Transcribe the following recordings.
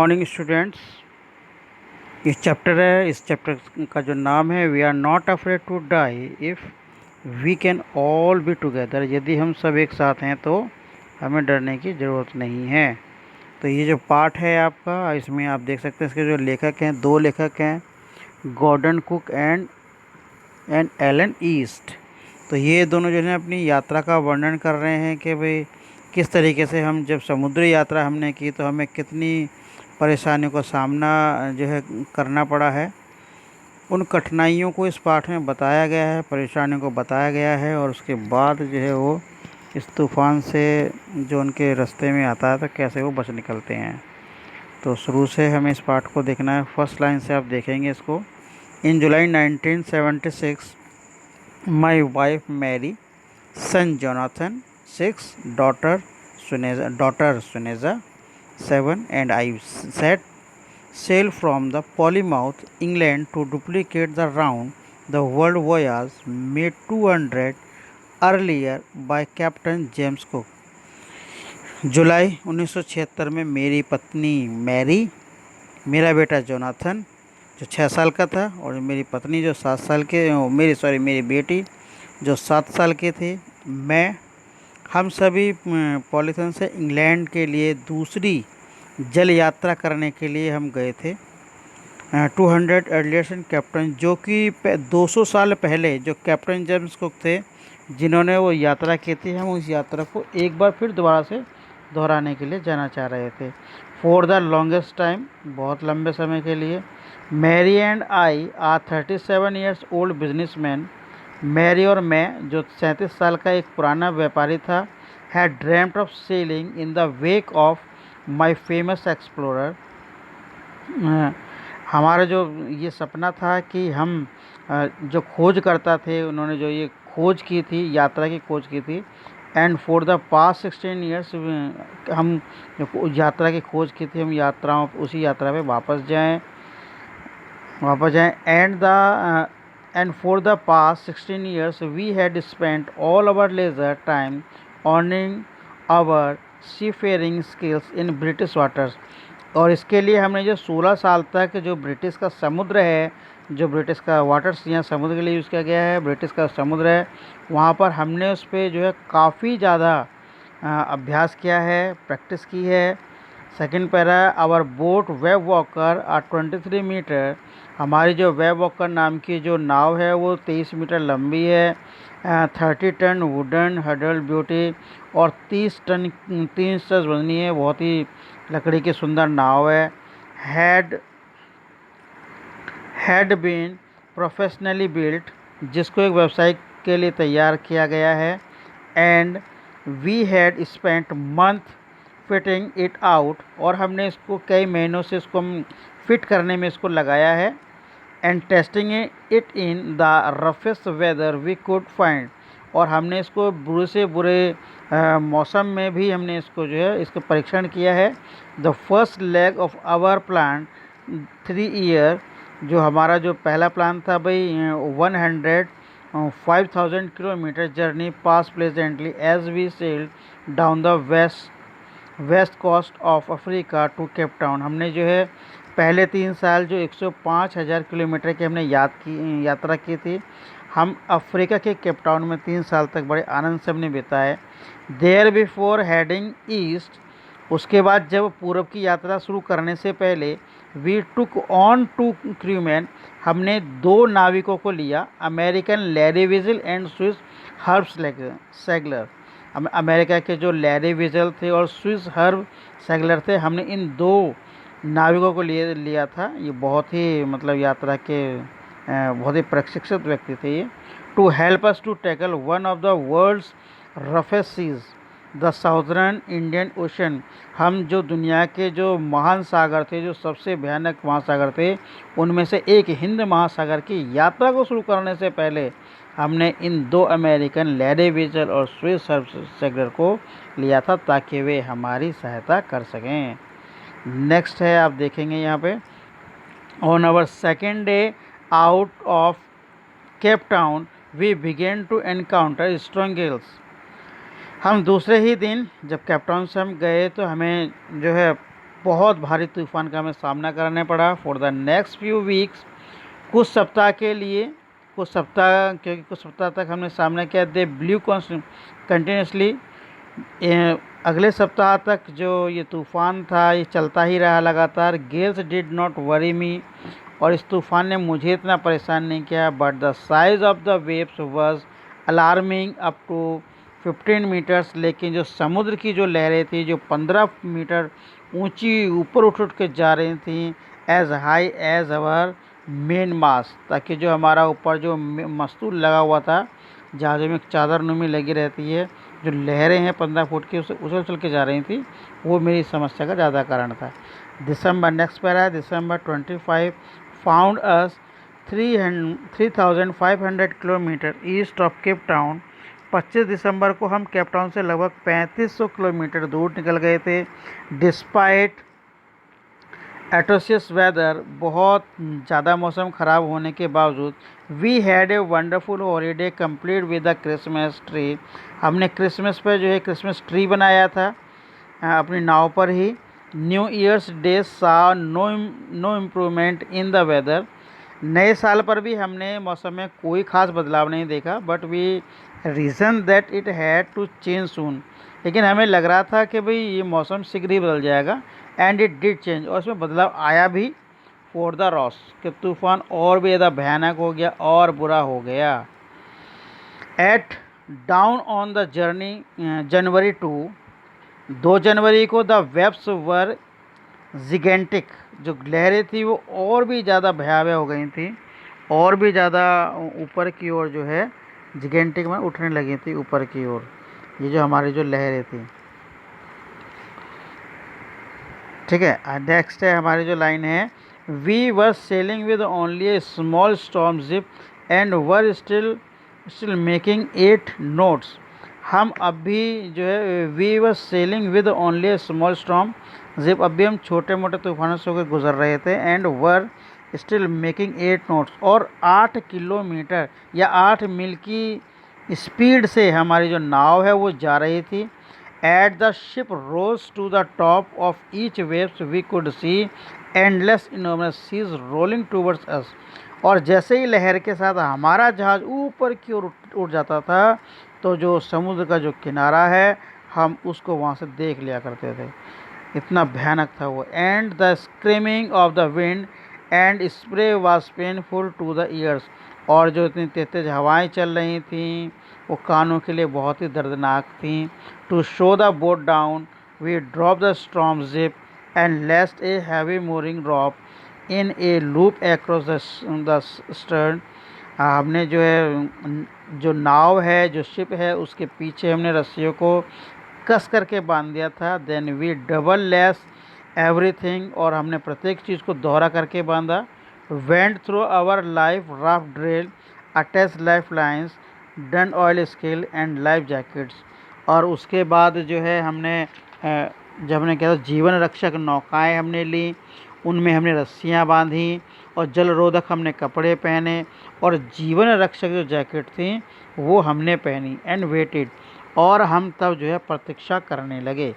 Morning students. इस chapter का जो नाम है we are not afraid to die if we can all be together. यदि हम सब एक साथ हैं तो हमें डरने की ज़रूरत नहीं है। तो ये जो पार्ट है आपका, इसमें आप देख सकते हैं इसके जो लेखक हैं, दो लेखक हैं, Gordon Cook and Alan East. तो ये दोनों जो है अपनी यात्रा का वर्णन कर रहे हैं कि भाई किस तरीके से हम जब समुद्री यात्रा हमने की तो हमें कितनी परेशानियों का सामना जो है करना पड़ा है। उन कठिनाइयों को इस पाठ में बताया गया है, परेशानियों को बताया गया है, और उसके बाद जो है वो इस तूफ़ान से जो उनके रास्ते में आता है तो कैसे वो बच निकलते हैं। तो शुरू से हमें इस पाठ को देखना है। फर्स्ट लाइन से आप देखेंगे इसको। In July 1976 my wife Mary, son Jonathan 6, daughter Suneza 7, and I set sail from the Plymouth, England to duplicate the round the world voyage made 200 earlier by Captain James Cook। जुलाई 1976 में मेरी पत्नी Mary, मेरा बेटा Jonathan जो 6 साल का था, और मेरी पत्नी जो 7 साल के मेरी बेटी जो 7 साल के थे, हम सभी पॉलिथन से इंग्लैंड के लिए दूसरी जल यात्रा करने के लिए हम गए थे। 200 अर्लियर्स कैप्टन, जो कि 200 साल पहले जो कैप्टन जेम्स कुक थे जिन्होंने वो यात्रा की थी, हम उस यात्रा को एक बार फिर दोबारा से दोहराने के लिए जाना चाह रहे थे। फॉर द लॉन्गेस्ट टाइम, बहुत लंबे समय के लिए। Mary and I are 37 years old businessman. Mary और मैं, जो 37 साल का एक पुराना व्यापारी था, had dreamed of selling in the wake of my famous explorer. हमारा जो ये सपना था कि हम जो खोज करता थे, उन्होंने जो ये खोज की थी, यात्रा की खोज की थी, and for the past 16 years हम जो यात्रा की खोज की थी, हम उसी यात्रा पे वापस जाएं। And for the past 16 years we had spent all our leisure time earning our seafaring skills in British waters. और इसके लिए हमने जो 16 साल तक जो ब्रिटिश का समुद्र है, जो ब्रिटिश का वाटर्स यहाँ समुद्र के लिए यूज़ किया गया है, ब्रिटिश का समुद्र है, वहाँ पर हमने उस पर जो है काफ़ी ज़्यादा अभ्यास किया है, प्रैक्टिस की है। Second para, our boat web walker are 23 metre. हमारी जो वेब वॉकर नाम की जो नाव है वो 23 मीटर लंबी है। 30 टन वुडन हडल ब्यूटी, और 30 टन 3 वजनी है, बहुत ही लकड़ी की सुंदर नाव है। हैड बीन प्रोफेशनली बिल्ट, जिसको एक व्यवसाय के लिए तैयार किया गया है। And we had spent month fitting it out, और हमने इसको कई महीनों से इसको हम फिट करने में इसको लगाया है। And testing it in the roughest weather we could find, और हमने इसको बुरे से बुरे मौसम में भी हमने इसको जो है इसका परीक्षण किया है। The first leg of our plan 3 year, जो हमारा जो पहला प्लान था भाई 5000 kilometre journey passed pleasantly as we sailed down the west coast of Africa to Cape Town. हमने जो है पहले 3 साल जो 105,000 किलोमीटर की हमने यात्रा की थी, हम अफ्रीका के केप टाउन में 3 साल तक बड़े आनंद से हमने बिताए। देयर बिफोर हेडिंग ईस्ट, उसके बाद जब पूर्व की यात्रा शुरू करने से पहले, वी टुक ऑन 2 क्रूमैन, हमने 2 नाविकों को लिया, American Larry Vigil and Swiss Herb Seigler. America के जो लैरी विजल थे और स्विस हर्ब सैगलर थे, हमने इन 2 नाविकों को लिया था। ये बहुत ही मतलब यात्रा के बहुत ही प्रशिक्षित व्यक्ति थे ये। To help us to tackle one of the world's roughest seas, the southern Indian ocean. हम जो दुनिया के जो महान सागर थे, जो सबसे भयानक महासागर थे, उनमें से एक हिंद महासागर की यात्रा को शुरू करने से पहले हमने इन 2 अमेरिकन लैरी विजल और स्विस हर्ब सैगलर को लिया था ताकि वे हमारी सहायता कर सकें। नेक्स्ट है, आप देखेंगे यहाँ पे, on our second day out of Cape Town we began to encounter strong gales. हम दूसरे ही दिन जब केप टाउन से हम गए तो हमें जो है बहुत भारी तूफ़ान का हमें सामना करना पड़ा for the next few weeks. कुछ सप्ताह के लिए, क्योंकि कुछ सप्ताह तक हमने सामना किया। दे ब्लू कंटिन्यूसली, अगले सप्ताह तक जो ये तूफ़ान था ये चलता ही रहा लगातार। Gales did not worry me, और इस तूफ़ान ने मुझे इतना परेशान नहीं किया। But the size of the waves was alarming up to 15 metres, लेकिन जो समुद्र की जो लहरें थी जो 15 मीटर ऊंची ऊपर उठ उठ के जा रही थी, as high as our mainmast, ताकि जो हमारा ऊपर जो मस्तूल लगा हुआ था, जहाज़ों में एक चादर नुमी लगी रहती है, जो लहरें हैं 15 फुट की उसे उछल उछल के जा रही थी, वो मेरी समस्या का ज़्यादा कारण था। December, next para, December 25 found us 3500 kilometres east of Cape Town. 25 दिसंबर को हम केप टाउन से लगभग 3500 किलोमीटर दूर निकल गए थे। डिस्पाइट एट्रोसियस वेदर, बहुत ज़्यादा मौसम ख़राब होने के बावजूद, we had a wonderful holiday complete with the Christmas tree. हमने क्रिसमस पर जो है क्रिसमस ट्री बनाया था अपनी नाव पर ही। New Year's Day saw no improvement in the weather. नए साल पर भी हमने मौसम में कोई ख़ास बदलाव नहीं देखा, but we reason that it had to change soon. लेकिन हमें लग रहा था कि भाई ये मौसम शीघ्र ही बदल जाएगा, एंड इट डिड चेंज, और उसमें बदलाव आया भी फॉर द रॉस, कि तूफ़ान और भी ज़्यादा भयानक हो गया और बुरा हो गया। At dawn on the journey जनवरी 2 जनवरी को द वेव्स वर जिगेंटिक, जो लहरें थी वो और भी ज़्यादा भयावह हो गई थी, और भी ज़्यादा ऊपर की ओर जो है जिगेंटिक में उठने लगी थी ऊपर की ओर, ये जो हमारी जो लहरें थी। ठीक है, नेक्स्ट है हमारी जो लाइन है, we were sailing with only a small storm jib and were still making 8 knots. हम अभी जो है we were sailing with only a small storm jib, अभी हम छोटे मोटे तूफानों से होकर गुजर रहे थे। And were still making 8 notes, और 8 किलोमीटर या 8 मील की स्पीड से हमारी जो नाव है वो जा रही थी। As the ship rose to the top of each waves, we could see endless enormous seas rolling towards us. और जैसे ही लहर के साथ हमारा जहाज़ ऊपर की ओर उठ जाता था, तो जो समुद्र का जो किनारा है हम उसको वहाँ से देख लिया करते थे। इतना भयानक था वो। And the screaming of the wind and spray was painful to the ears, और जो इतनी तेज तेज हवाएँ चल रही थीं वो कानों के लिए बहुत ही दर्दनाक थीं। To slow the boat down we drop the storm jib and lashed a heavy mooring drop in a loop across the stern. हमने जो है जो नाव है जो शिप है उसके पीछे हमने रस्सियों को कस करके बांध दिया था। Then we double lashed everything, और हमने प्रत्येक चीज़ को दोहरा करके बांधा। Went through our life raft drill, attach life lines, donned oilskins and life jackets. और उसके बाद जो है हमने जब हमने क्या था जीवन रक्षक नौकाएं हमने ली, उनमें हमने रस्सियां बांधी, और जल रोधक हमने कपड़े पहने, और जीवन रक्षक जो जैकेट थी वो हमने पहनी। एंड वेटेड, और हम तब जो है प्रतीक्षा करने लगे।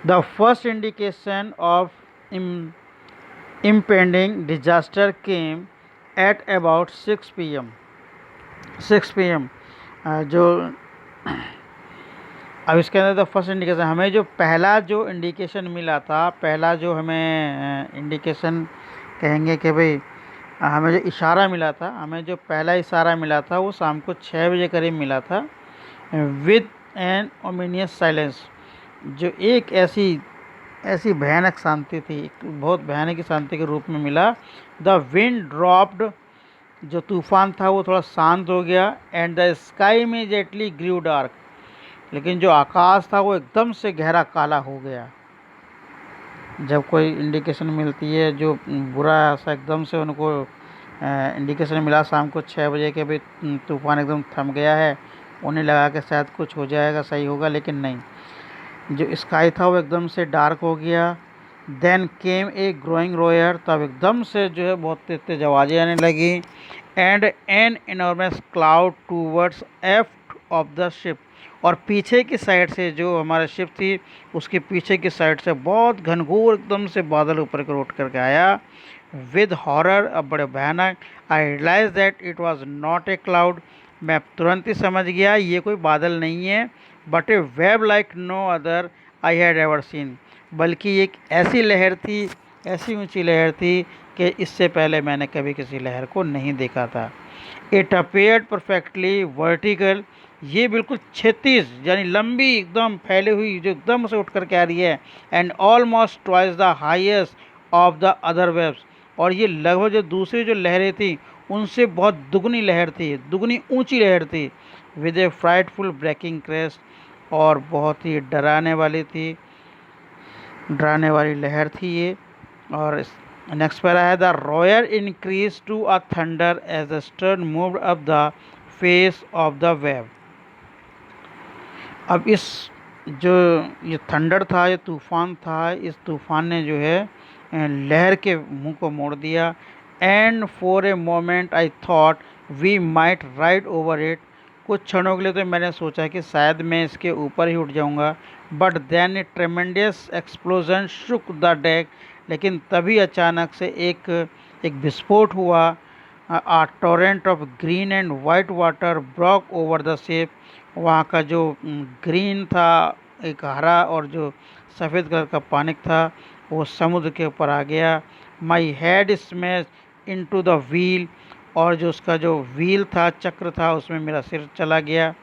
The first indication of impending disaster came at about 6 p.m. जो अब इसके अंदर द फर्स्ट इंडिकेशन, हमें जो पहला जो इंडिकेशन मिला था, पहला जो हमें इंडिकेशन कहेंगे कि भाई हमें जो इशारा मिला था, हमें जो पहला इशारा मिला था वो शाम को 6 बजे करीब मिला था। विद एन ओमिनियस साइलेंस, जो एक ऐसी भयानक शांति थी, बहुत भयानक शांति के रूप में मिला। द विंड ड्रॉप्ड, जो तूफ़ान था वो थोड़ा शांत हो गया। And the sky immediately grew dark, लेकिन जो आकाश था वो एकदम से गहरा काला हो गया। जब कोई इंडिकेशन मिलती है जो बुरा सा, एकदम से उनको इंडिकेशन मिला शाम को 6 बजे के भी तूफ़ान एकदम थम गया है, उन्हें लगा कि शायद कुछ हो जाएगा, सही होगा, लेकिन नहीं, जो स्काई था वो एकदम से डार्क हो गया। देन केम ए ग्रोइंग रोयर, तब एकदम से जो है बहुत तेज तेज आवाज़ें आने लगी। And an enormous cloud towards aft of the ship, और पीछे की साइड से जो हमारा शिप थी उसके पीछे की साइड से बहुत घनघोर एकदम से बादल ऊपर की ओर उठ करके आया। विद हॉरर, अब बड़े भयानक, I realise that it was not a cloud, मैं तुरंत ही समझ गया ये कोई बादल नहीं है, but a wave like no other I had ever seen, बल्कि एक ऐसी लहर थी, ऐसी ऊंची लहर थी कि इससे पहले मैंने कभी किसी लहर को नहीं देखा था। इट अपेयर्ड परफेक्टली वर्टिकल, ये बिल्कुल क्षैतिज यानी लंबी एकदम फैली हुई जो एकदम से उठ करके आ रही है, and almost twice the highest of the other waves, और ये लगभग जो दूसरी जो लहरें थी उनसे बहुत दुगनी लहर थी, दुगनी ऊंची लहर थी। With a frightful breaking crest, और बहुत ही डराने वाली थी, डराने वाली लहर थी ये। और नेक्स्ट पैरा है, the roar increase to a thunder as the stern moved up the face of the wave. अब इस जो ये थंडर था, ये तूफान था, इस तूफान ने जो है लहर के मुंह को मोड़ दिया। And for a moment I thought we might ride over it, कुछ क्षणों के लिए तो मैंने सोचा कि शायद मैं इसके ऊपर ही उठ जाऊंगा। But then a tremendous explosion shook the deck, लेकिन तभी अचानक से एक एक विस्फोट हुआ। A torrent of green and white water broke over the ship, वहाँ का जो ग्रीन था, एक हरा और जो सफ़ेद कलर का पानी था वो समुद्र के ऊपर आ गया। My head smash into the wheel, और जो उसका जो व्हील था, चक्र था, उसमें मेरा सिर चला गया।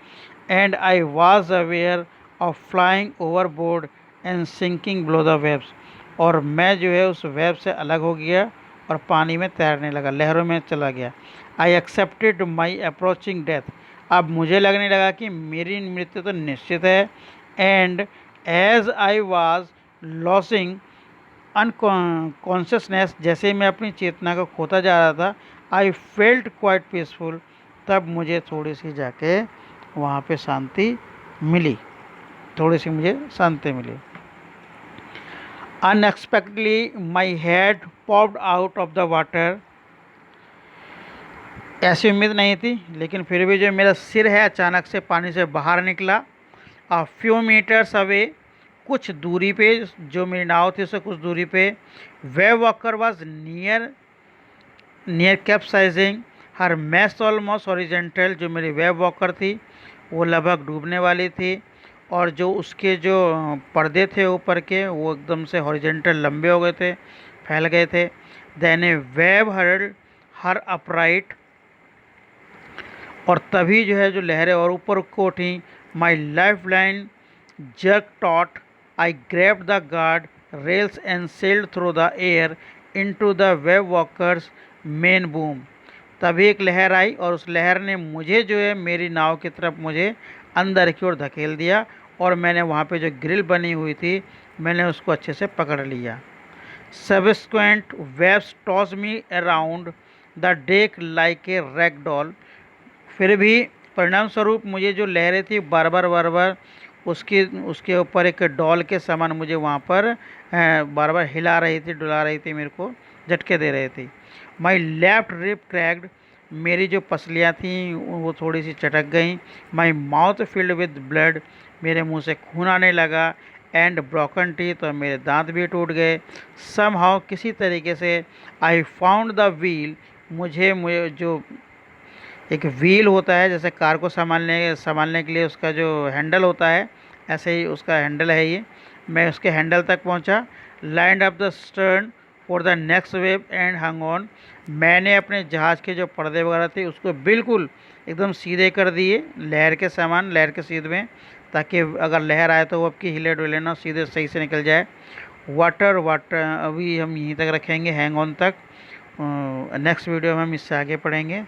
And I was aware of flying overboard and sinking below the waves, और मैं जो है उस वेब से अलग हो गया और पानी में तैरने लगा, लहरों में चला गया। I accepted my approaching death, अब मुझे लगने लगा कि मेरी मृत्यु तो निश्चित है। And as I was losing unconsciousness, जैसे ही मैं अपनी चेतना को खोता जा रहा था, आई फेल्ट क्वाइट पीसफुल, तब मुझे थोड़ी सी जाके वहाँ पे शांति मिली, थोड़ी सी मुझे शांति मिली। Unexpectedly my head popped out of the water, ऐसी उम्मीद नहीं थी, लेकिन फिर भी जो मेरा सिर है अचानक से पानी से बाहर निकला। अ फ्यू मीटर्स अवे, कुछ दूरी पे, जो मेरी नाव थी उससे कुछ दूरी पे। Wave Walker was near near capsizing, her mast almost horizontal, जो मेरी वेव वॉकर थी वो लगभग डूबने वाली थी, और जो उसके जो पर्दे थे ऊपर के वो एकदम से हॉरिजेंटल लंबे हो गए थे, फैल गए थे। देन ए वेव हर्ड हर अपराइट, और तभी जो है जो लहरें और ऊपर को उठी। My life line jerk taught, I grabbed the guard rails and sailed through the air into the wave walkers main boom, तभी एक लहर आई और उस लहर ने मुझे जो है मेरी नाव की तरफ मुझे अंदर की ओर धकेल दिया, और मैंने वहाँ पे जो ग्रिल बनी हुई थी मैंने उसको अच्छे से पकड़ लिया। Subsequent waves toss me around the deck like a rag doll, फिर भी परिणाम स्वरूप मुझे जो लहरें थी बार बार उसके उसके ऊपर एक डॉल के समान मुझे वहाँ पर बार बार हिला रही थी, डुला रही थी, मेरे को झटके दे रही थी। माई लेफ्ट रिप क्रैक्ड, मेरी जो पसलियाँ थीं वो थोड़ी सी चटक गईं। My mouth filled with blood, मेरे मुंह से खून आने लगा। एंड ब्रोकन टीथ, और मेरे दांत भी टूट गए। सम हाउ, किसी तरीके से, आई फाउंड द व्हील, मुझे जो एक व्हील होता है जैसे कार को संभालने के लिए उसका जो हैंडल होता है, ऐसे ही उसका हैंडल है ये, मैं उसके हैंडल तक पहुंचा। Land up the stern for the next wave and hung on, मैंने अपने जहाज़ के जो पर्दे वगैरह थे उसको बिल्कुल एकदम सीधे कर दिए, लहर के समान, लहर के सीध में, ताकि अगर लहर आए तो वो आपकी हिले डुले ना, सीधे सही से निकल जाए। वाटर अभी हम यहीं तक रखेंगे, हैंग ऑन तक। नेक्स्ट वीडियो में हम इससे आगे पढ़ेंगे।